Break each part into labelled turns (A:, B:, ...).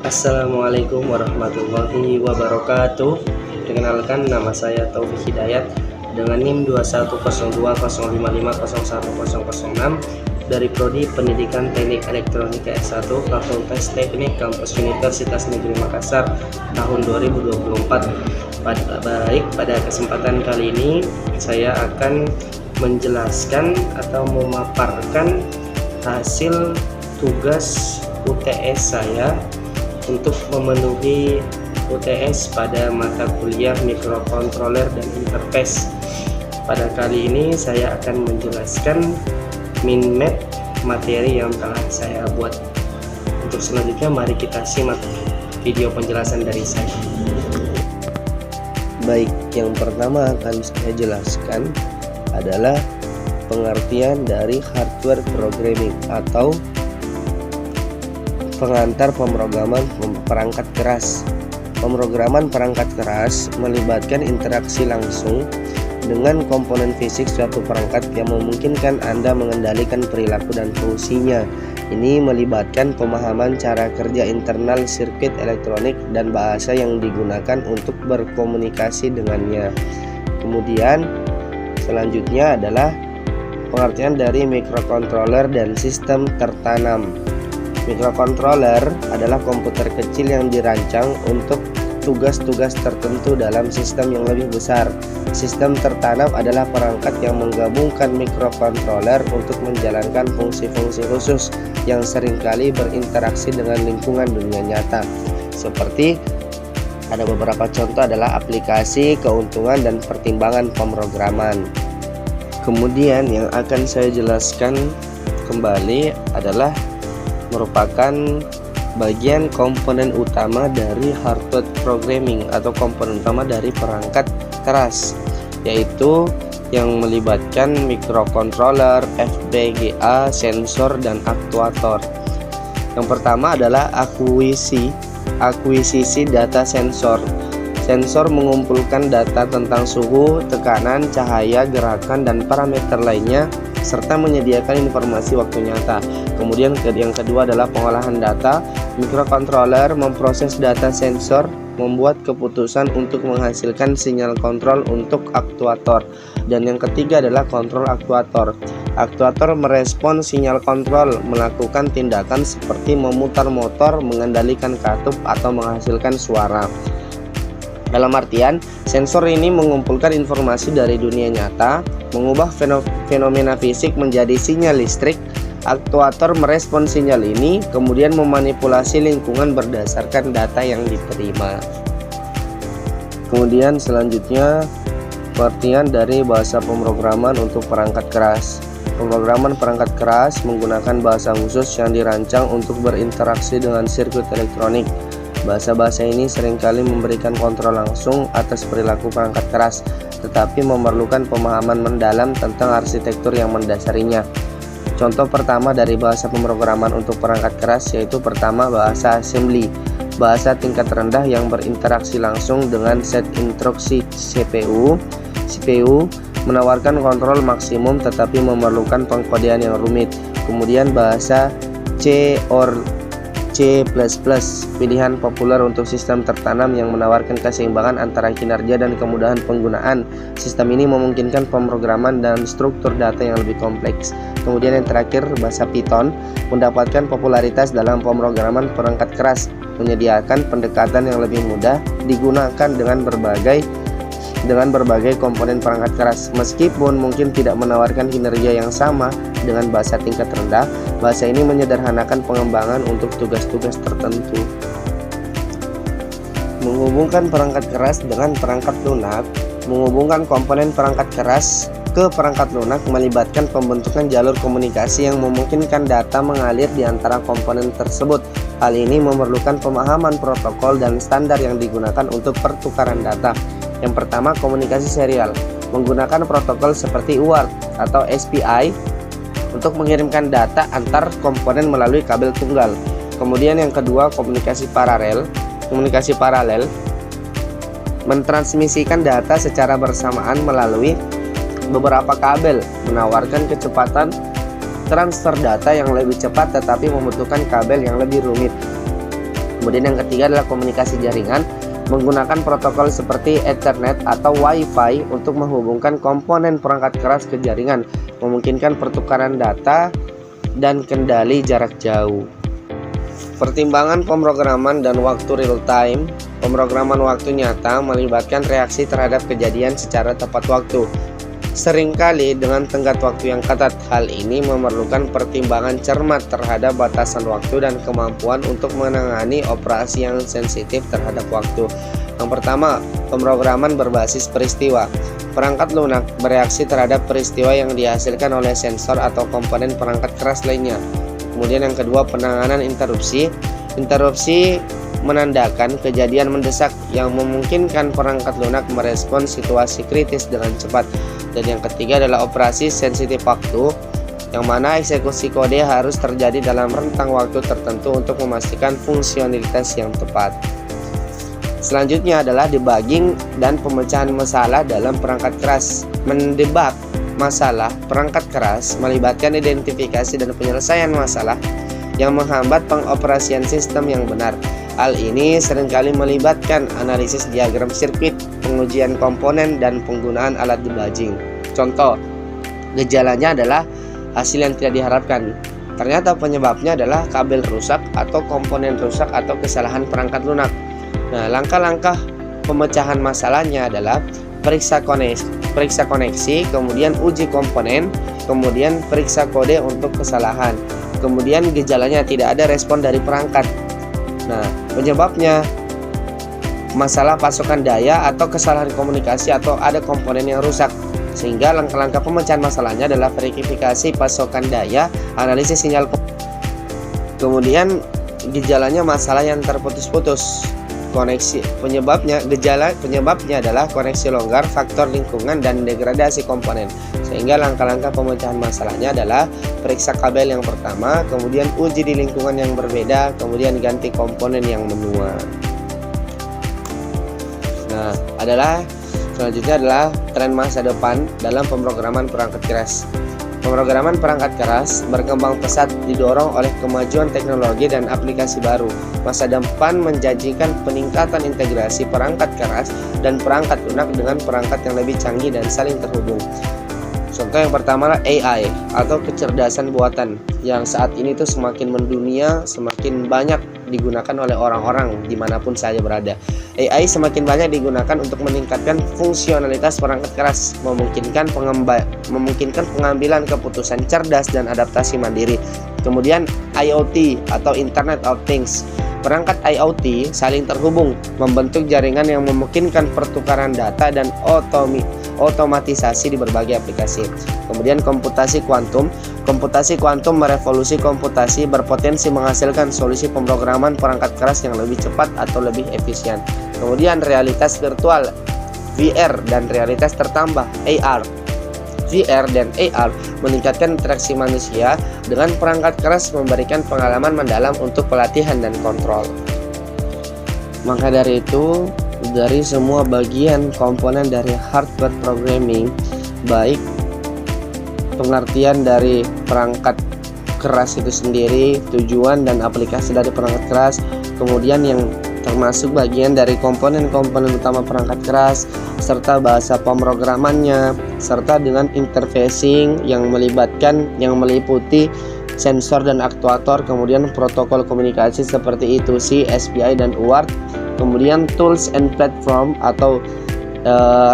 A: Assalamualaikum warahmatullahi wabarakatuh. Perkenalkan, nama saya Taufik Hidayat dengan NIM 210205501006 dari Prodi Pendidikan Teknik Elektronika S1 Fakultas Teknik Kampus Universitas Negeri Makassar tahun 2024. Pada kesempatan kali ini saya akan menjelaskan atau memaparkan hasil tugas UTS saya untuk memenuhi UTS pada mata kuliah mikrokontroler dan interface. Pada kali ini saya akan menjelaskan min-map materi yang telah saya buat. Untuk selanjutnya mari kita simak video penjelasan dari saya.
B: Baik, yang pertama akan saya jelaskan adalah pengertian dari hardware programming atau pengantar pemrograman perangkat keras. Pemrograman perangkat keras melibatkan interaksi langsung dengan komponen fisik suatu perangkat yang memungkinkan Anda mengendalikan perilaku dan fungsinya. Ini melibatkan pemahaman cara kerja internal sirkuit elektronik dan bahasa yang digunakan untuk berkomunikasi dengannya. Kemudian selanjutnya adalah pengertian dari mikrokontroler dan sistem tertanam. Mikrokontroler adalah komputer kecil yang dirancang untuk tugas-tugas tertentu dalam sistem yang lebih besar. Sistem tertanam adalah perangkat yang menggabungkan mikrokontroler untuk menjalankan fungsi-fungsi khusus yang seringkali berinteraksi dengan lingkungan dunia nyata. Seperti ada beberapa contoh adalah aplikasi, keuntungan, dan pertimbangan pemrograman. Kemudian yang akan saya jelaskan kembali adalah merupakan bagian komponen utama dari hardware programming atau komponen utama dari perangkat keras, yaitu yang melibatkan mikrokontroler, FPGA, sensor, dan aktuator. Yang pertama adalah akuisisi data sensor. Sensor mengumpulkan data tentang suhu, tekanan, cahaya, gerakan, dan parameter lainnya serta menyediakan informasi waktu nyata. Kemudian yang kedua adalah pengolahan data. Mikrokontroler memproses data sensor, membuat keputusan untuk menghasilkan sinyal kontrol untuk aktuator. Dan yang ketiga adalah kontrol aktuator. Aktuator merespon sinyal kontrol, melakukan tindakan seperti memutar motor, mengendalikan katup, atau menghasilkan suara. Dalam artian, sensor ini mengumpulkan informasi dari dunia nyata, mengubah fenomena fisik menjadi sinyal listrik. Aktuator merespon sinyal ini, kemudian memanipulasi lingkungan berdasarkan data yang diterima. Kemudian selanjutnya, pengertian dari bahasa pemrograman untuk perangkat keras. Pemrograman perangkat keras menggunakan bahasa khusus yang dirancang untuk berinteraksi dengan sirkuit elektronik. Bahasa-bahasa ini seringkali memberikan kontrol langsung atas perilaku perangkat keras, tetapi memerlukan pemahaman mendalam tentang arsitektur yang mendasarinya. Contoh pertama dari bahasa pemrograman untuk perangkat keras yaitu pertama bahasa assembly, bahasa tingkat rendah yang berinteraksi langsung dengan set instruksi CPU. CPU menawarkan kontrol maksimum tetapi memerlukan pengkodean yang rumit. Kemudian bahasa C or C++, pilihan populer untuk sistem tertanam yang menawarkan keseimbangan antara kinerja dan kemudahan penggunaan. Sistem ini memungkinkan pemrograman dan struktur data yang lebih kompleks. Kemudian yang terakhir, bahasa Python mendapatkan popularitas dalam pemrograman perangkat keras, menyediakan pendekatan yang lebih mudah digunakan dengan berbagai komponen perangkat keras. Meskipun mungkin tidak menawarkan kinerja yang sama dengan bahasa tingkat rendah, bahasa ini menyederhanakan pengembangan untuk tugas-tugas tertentu. Menghubungkan perangkat keras dengan perangkat lunak. Menghubungkan komponen perangkat keras ke perangkat lunak melibatkan pembentukan jalur komunikasi yang memungkinkan data mengalir di antara komponen tersebut. Hal ini memerlukan pemahaman protokol dan standar yang digunakan untuk pertukaran data. Yang pertama, komunikasi serial menggunakan protokol seperti UART atau SPI untuk mengirimkan data antar komponen melalui kabel tunggal. Kemudian yang kedua, komunikasi paralel. Komunikasi paralel mentransmisikan data secara bersamaan melalui beberapa kabel, menawarkan kecepatan transfer data yang lebih cepat tetapi membutuhkan kabel yang lebih rumit. Kemudian yang ketiga adalah komunikasi jaringan menggunakan protokol seperti Ethernet atau Wi-Fi untuk menghubungkan komponen perangkat keras ke jaringan, memungkinkan pertukaran data dan kendali jarak jauh. Pertimbangan pemrograman dan waktu real time. Pemrograman waktu nyata melibatkan reaksi terhadap kejadian secara tepat waktu, seringkali dengan tenggat waktu yang ketat. Hal ini memerlukan pertimbangan cermat terhadap batasan waktu dan kemampuan untuk menangani operasi yang sensitif terhadap waktu. Yang pertama, pemrograman berbasis peristiwa. Perangkat lunak bereaksi terhadap peristiwa yang dihasilkan oleh sensor atau komponen perangkat keras lainnya. Kemudian yang kedua, penanganan interupsi. Interupsi menandakan kejadian mendesak yang memungkinkan perangkat lunak merespons situasi kritis dengan cepat. Dan yang ketiga adalah operasi sensitif waktu, yang mana eksekusi kode harus terjadi dalam rentang waktu tertentu untuk memastikan fungsionalitas yang tepat. Selanjutnya adalah debugging dan pemecahan masalah dalam perangkat keras. Mendebug masalah perangkat keras melibatkan identifikasi dan penyelesaian masalah yang menghambat pengoperasian sistem yang benar. Hal ini seringkali melibatkan analisis diagram sirkuit, pengujian komponen, dan penggunaan alat debugging. Contoh, gejalanya adalah hasil yang tidak diharapkan. Ternyata penyebabnya adalah kabel rusak atau komponen rusak atau kesalahan perangkat lunak. Nah, langkah-langkah pemecahan masalahnya adalah periksa koneksi, kemudian uji komponen, kemudian periksa kode untuk kesalahan. Kemudian gejalanya tidak ada respon dari perangkat. Nah, penyebabnya masalah pasokan daya atau kesalahan komunikasi atau ada komponen yang rusak. Sehingga langkah-langkah pemecahan masalahnya adalah verifikasi pasokan daya, analisis sinyal. Kemudian gejalanya masalah yang terputus-putus. Koneksi penyebabnya adalah koneksi longgar, faktor lingkungan, dan degradasi komponen. Sehingga langkah-langkah pemecahan masalahnya adalah periksa kabel yang pertama, kemudian uji di lingkungan yang berbeda, kemudian ganti komponen yang menua. Nah, selanjutnya adalah tren masa depan dalam pemrograman perangkat keras. Pemrograman perangkat keras berkembang pesat didorong oleh kemajuan teknologi dan aplikasi baru. Masa depan menjanjikan peningkatan integrasi perangkat keras dan perangkat lunak dengan perangkat yang lebih canggih dan saling terhubung. Contoh yang pertama adalah AI atau kecerdasan buatan, yang saat ini tuh semakin mendunia, semakin banyak digunakan oleh orang-orang dimanapun saja berada. AI semakin banyak digunakan untuk meningkatkan fungsionalitas perangkat keras, memungkinkan pengambilan keputusan cerdas dan adaptasi mandiri. Kemudian IoT atau Internet of Things. Perangkat IoT saling terhubung, membentuk jaringan yang memungkinkan pertukaran data dan otomatisasi di berbagai aplikasi. Kemudian komputasi kuantum. Komputasi kuantum merevolusi komputasi, berpotensi menghasilkan solusi pemrograman perangkat keras yang lebih cepat atau lebih efisien. Kemudian realitas virtual, VR, dan realitas tertambah, AR. VR dan AR meningkatkan interaksi manusia dengan perangkat keras, memberikan pengalaman mendalam untuk pelatihan dan kontrol. Maka dari itu, dari semua bagian komponen dari hardware programming, baik pengertian dari perangkat keras itu sendiri, tujuan dan aplikasi dari perangkat keras, kemudian yang termasuk bagian dari komponen-komponen utama perangkat keras, serta bahasa pemrogramannya, serta dengan interfacing yang meliputi sensor dan aktuator, kemudian protokol komunikasi seperti I2C, SPI, dan UART, kemudian tools and platform atau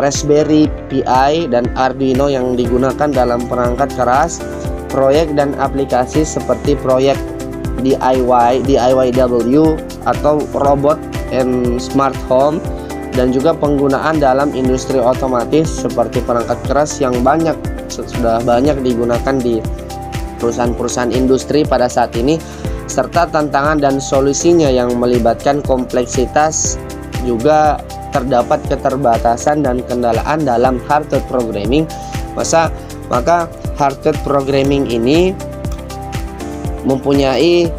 B: Raspberry Pi dan Arduino yang digunakan dalam perangkat keras, proyek dan aplikasi seperti proyek DIYW atau robot and smart home, dan juga penggunaan dalam industri otomotif seperti perangkat keras yang sudah banyak digunakan di perusahaan-perusahaan industri pada saat ini, serta tantangan dan solusinya yang melibatkan kompleksitas. Juga terdapat keterbatasan dan kendalaan dalam hardware programming. Maka hardware programming ini mempunyai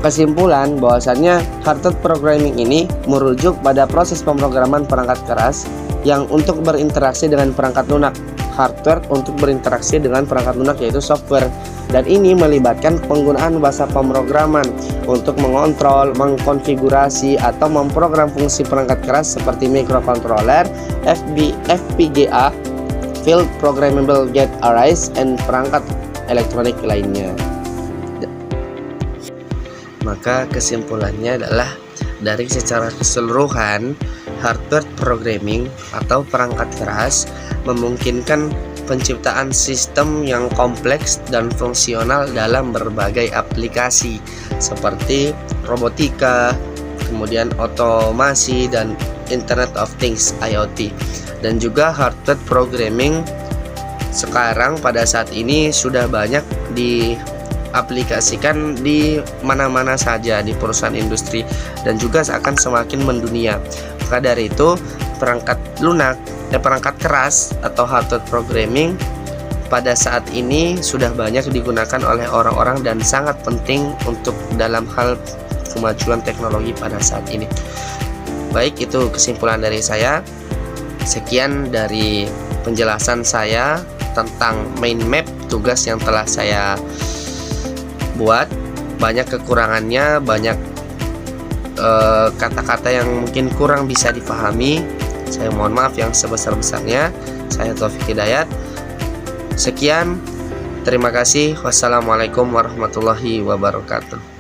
B: kesimpulan bahwasannya hardware programming ini merujuk pada proses pemrograman perangkat keras yang untuk berinteraksi dengan perangkat lunak. Hardware untuk berinteraksi dengan perangkat lunak yaitu software. dan ini melibatkan penggunaan bahasa pemrograman untuk mengontrol, mengkonfigurasi atau memprogram fungsi perangkat keras seperti microcontroller, FPGA, Field Programmable Gate Arrays, dan perangkat elektronik lainnya. Maka kesimpulannya adalah dari secara keseluruhan hardware programming atau perangkat keras memungkinkan penciptaan sistem yang kompleks dan fungsional dalam berbagai aplikasi seperti robotika, kemudian otomasi dan Internet of Things (IoT). Dan juga hardware programming sekarang pada saat ini sudah banyak diaplikasikan di mana-mana saja di perusahaan industri dan juga akan semakin mendunia. Maka dari itu perangkat lunak perangkat keras atau hardware programming pada saat ini sudah banyak digunakan oleh orang-orang dan sangat penting untuk dalam hal kemajuan teknologi pada saat ini. Baik, itu kesimpulan dari saya. Sekian dari penjelasan saya tentang mind map tugas yang telah saya buat. Banyak kekurangannya, banyak kata-kata yang mungkin kurang bisa dipahami. Saya mohon maaf yang sebesar-besarnya. Saya Taufik Hidayat. Sekian, terima kasih. Wassalamualaikum warahmatullahi wabarakatuh.